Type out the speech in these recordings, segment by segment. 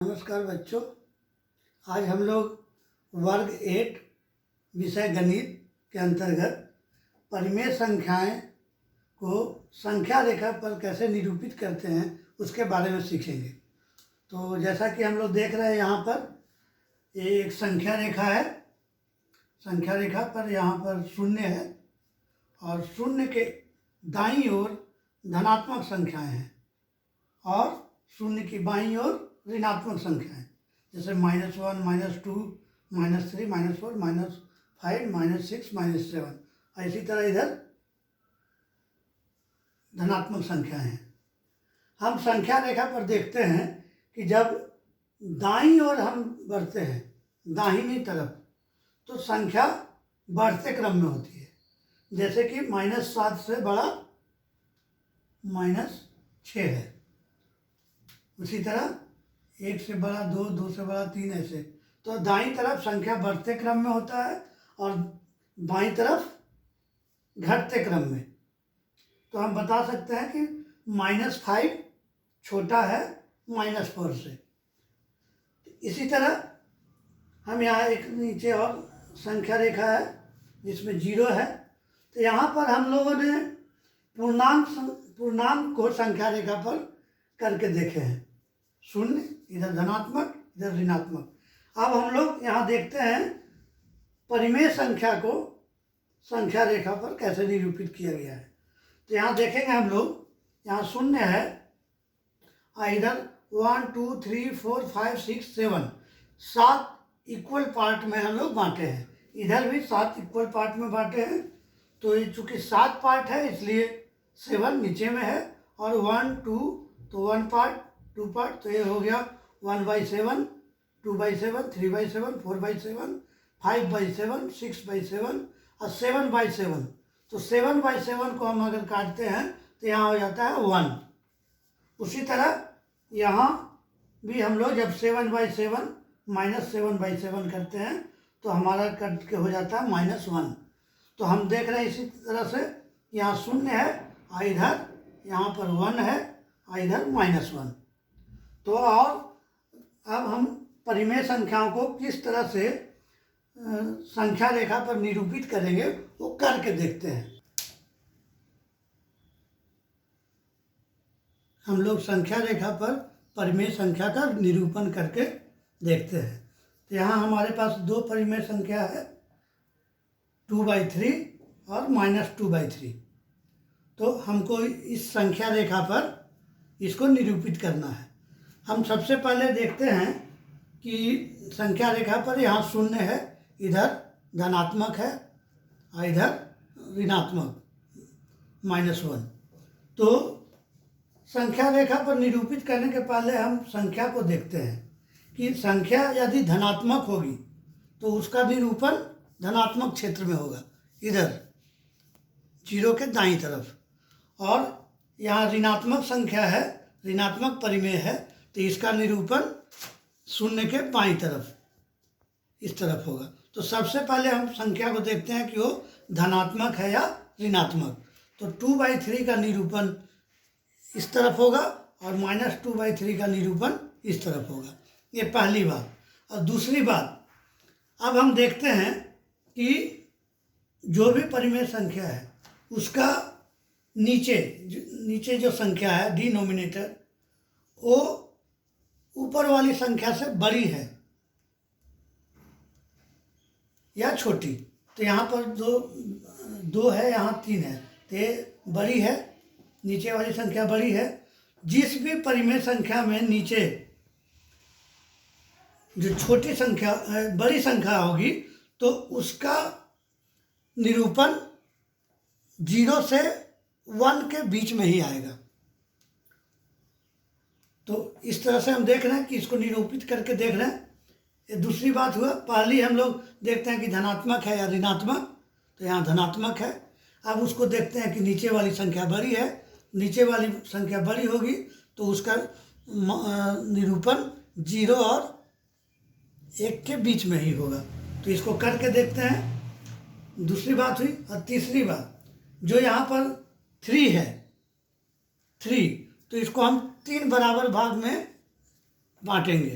नमस्कार बच्चों, आज हम लोग वर्ग 8 विषय गणित के अंतर्गत परिमेय संख्याएं को संख्या रेखा पर कैसे निरूपित करते हैं उसके बारे में सीखेंगे। तो जैसा कि हम लोग देख रहे हैं, यहाँ पर एक संख्या रेखा है। संख्या रेखा पर यहाँ पर शून्य है और शून्य के दाईं ओर धनात्मक संख्याएं हैं और शून्य की बाईं ओर ऋणात्मक संख्याएं, जैसे -1, -2, -3, -4, -5, -6, -7। इसी तरह इधर धनात्मक संख्याएं हैं। हम संख्या रेखा पर देखते हैं कि जब दाईं ओर हम बढ़ते हैं, दाहिनी तरफ, तो संख्या बढ़ते क्रम में होती है। जैसे कि -7 से बड़ा -6 है। उसी तरह 1 से बड़ा 2, 2 से बड़ा 3, ऐसे। तो दाईं तरफ संख्या बढ़ते क्रम में होता है और बाईं तरफ घटते क्रम में। तो हम बता सकते हैं कि -5 छोटा है -4 से। इसी तरह हम यहाँ एक नीचे और संख्या रेखा है जिसमें 0 है। तो यहाँ पर हम लोगों ने पूर्णांक को संख्या रेखा पर करके देखे हैं। 0, इधर धनात्मक, इधर ऋणात्मक। अब हम लोग यहाँ देखते हैं परिमेय संख्या को संख्या रेखा पर कैसे निरूपित किया गया है। तो यहाँ देखेंगे हम लोग, यहाँ 0 है, इधर 1, 2, 3, 4, 5, 6, 7, 7 इक्वल पार्ट में हम लोग बांटे हैं। इधर भी 7 इक्वल पार्ट में बांटे हैं। तो ये चूँकि 7 पार्ट है इसलिए 7 नीचे में है, और 1, 2 तो 1 पार्ट, 2 पार्ट, तो ये हो गया 1/7, 2/7, 3/7, 4/7, 5/7, 6/7 और 7/7। तो 7/7 को हम अगर काटते हैं तो यहाँ हो जाता है 1। उसी तरह यहाँ भी हम लोग जब 7/7 -7/7 करते हैं तो हमारा कट के हो जाता है -1। तो हम देख रहे हैं इसी तरह से यहाँ 0 है, इधर यहाँ पर 1 है, इधर -1। तो और अब हम परिमेय संख्याओं को किस तरह से संख्या रेखा पर निरूपित करेंगे वो करके देखते हैं। हम लोग संख्या रेखा पर परिमेय संख्या का निरूपण करके देखते हैं। तो यहाँ हमारे पास 2 परिमेय संख्या है, 2/3 और -2/3। तो हमको इस संख्या रेखा पर इसको निरूपित करना है। हम सबसे पहले देखते हैं कि संख्या रेखा पर यहाँ 0 है, इधर धनात्मक है, इधर ऋणात्मक -1। तो संख्या रेखा पर निरूपित करने के पहले हम संख्या को देखते हैं कि संख्या यदि धनात्मक होगी तो उसका निरूपण धनात्मक क्षेत्र में होगा, इधर 0 के दाईं तरफ। और यहाँ ऋणात्मक संख्या है, ऋणात्मक परिमेय है, तो इसका निरूपण 0 के बाईं तरफ, इस तरफ होगा। तो सबसे पहले हम संख्या को देखते हैं कि वो धनात्मक है या ऋणात्मक। तो 2/3 का निरूपण इस तरफ होगा और -2/3 का निरूपण इस तरफ होगा। ये पहली बात। और दूसरी बात, अब हम देखते हैं कि जो भी परिमेय संख्या है उसका नीचे जो संख्या है डिनोमिनेटर, वो ऊपर वाली संख्या से बड़ी है या छोटी। तो यहाँ पर 2 है, यहाँ 3 है, तो ये बड़ी है, नीचे वाली संख्या बड़ी है। जिस भी परिमेय संख्या में नीचे जो छोटी संख्या बड़ी संख्या होगी तो उसका निरूपण 0 से 1 के बीच में ही आएगा। तो इस तरह से हम देख रहे हैं कि इसको निरूपित करके देख रहे हैं। ये दूसरी बात हुआ। पहली हम लोग देखते हैं कि धनात्मक है या ऋणात्मक, तो यहाँ धनात्मक है। अब उसको देखते हैं कि नीचे वाली संख्या बड़ी है, नीचे वाली संख्या बड़ी होगी तो उसका निरूपण 0 और 1 के बीच में ही होगा। तो इसको करके देखते हैं। दूसरी बात हुई। और तीसरी बात, जो यहाँ पर 3 है, 3, तो इसको हम 3 बराबर भाग में बांटेंगे।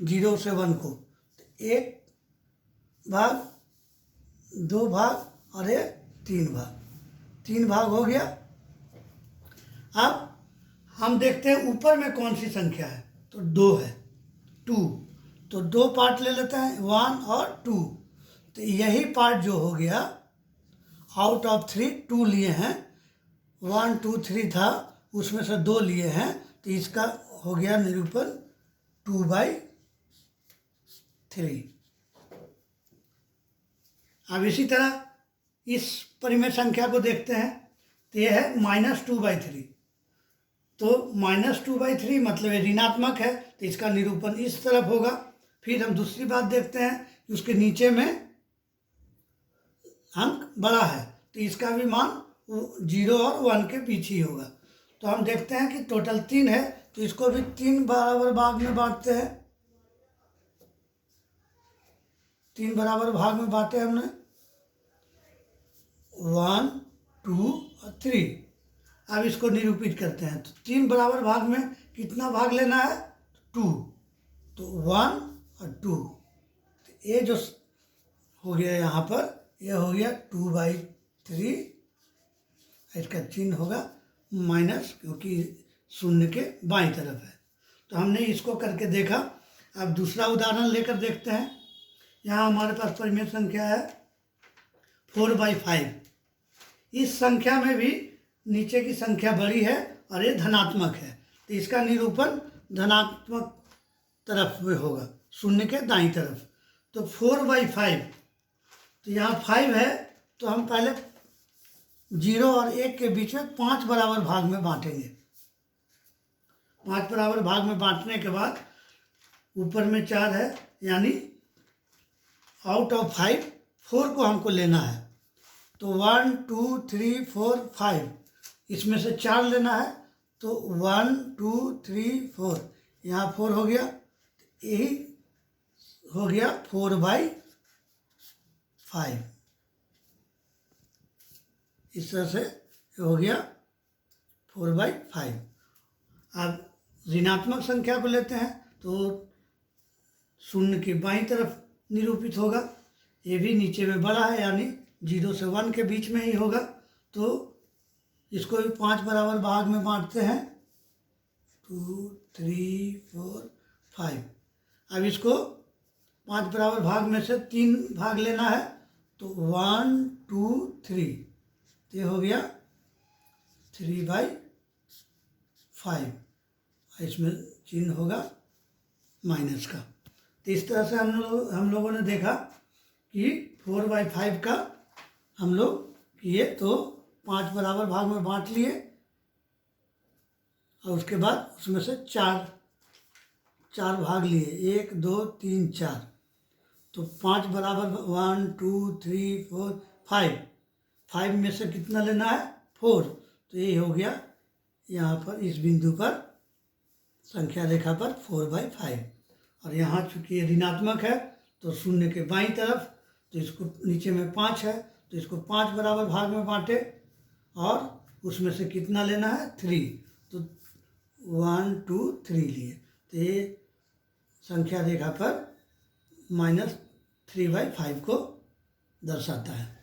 0 से 1 को, तो 1 भाग, 2 भाग और ये 3 भाग, 3 भाग हो गया। अब हम देखते हैं ऊपर में कौन सी संख्या है, तो 2 है, 2, तो 2 पार्ट ले लेते हैं, 1 और 2, तो यही पार्ट जो हो गया आउट ऑफ 3 2 लिए हैं, 1 2 3 था उसमें से 2 लिए हैं, तो इसका हो गया निरूपण 2/3। अब इसी तरह इस परिमेय संख्या को देखते हैं, तो यह है -2/3, तो -2/3 मतलब ये ऋणात्मक है, तो इसका निरूपण इस तरफ होगा। फिर हम दूसरी बात देखते हैं कि उसके नीचे में अंक बड़ा है, तो इसका भी मान 0 और 1 के बीच ही होगा। तो हम देखते हैं कि टोटल 3 है, तो इसको भी 3 बराबर भाग में बांटते हैं, 3 बराबर भाग में बांटे हमने, 1 2 और 3। अब इसको निरूपित करते हैं, तो 3 बराबर भाग में कितना भाग लेना है, 2, तो 1 और 2, तो ये जो हो गया यहाँ पर, यह हो गया 2/3, इसका चिन्ह होगा माइनस, क्योंकि शून्य के बाईं तरफ है। तो हमने इसको करके देखा। अब दूसरा उदाहरण लेकर देखते हैं। यहाँ हमारे पास परिमेय संख्या है 4/5। इस संख्या में भी नीचे की संख्या बड़ी है और ये धनात्मक है, तो इसका निरूपण धनात्मक तरफ में होगा, शून्य के दाईं तरफ। तो 4/5, तो यहाँ 5 है, तो हम पहले 0 और 1 के बीच में 5 बराबर भाग में बांटेंगे। 5 बराबर भाग में बांटने के बाद ऊपर में 4 है, यानी आउट ऑफ 5 4 को हमको लेना है, तो 1 2 3 4 5, इसमें से 4 लेना है, तो 1 2 3 4, यहाँ 4 हो गया, यही हो गया 4/5। इस तरह से हो गया 4/5। अब ऋणात्मक संख्या को लेते हैं, तो शून्य की बाईं तरफ निरूपित होगा, ये भी नीचे में बड़ा है, यानी 0 से 1 के बीच में ही होगा, तो इसको भी 5 बराबर भाग में बांटते हैं, 2 3 4 5। अब इसको 5 बराबर भाग में से 3 भाग लेना है, तो 1 2 3, ये हो गया 3/5, इसमें चिन्ह होगा माइनस का। तो इस तरह से हम लोगों ने देखा कि 4/5 का हम लोग किए, तो 5 बराबर भाग में बांट लिए, और उसके बाद उसमें से 4 भाग लिए, 1 2 3 4, तो 5 बराबर 1 2 3 4 5 में से कितना लेना है, 4, तो ये हो गया यहाँ पर इस बिंदु पर संख्या रेखा पर 4/5। और यहाँ चूँकि ये ऋणात्मक है, तो शून्य के बाईं तरफ, तो इसको नीचे में 5 है, तो इसको 5 बराबर भाग में बांटे, और उसमें से कितना लेना है, 3, तो 1 2 3 लिए, तो ये संख्या रेखा पर -3/5 को दर्शाता है।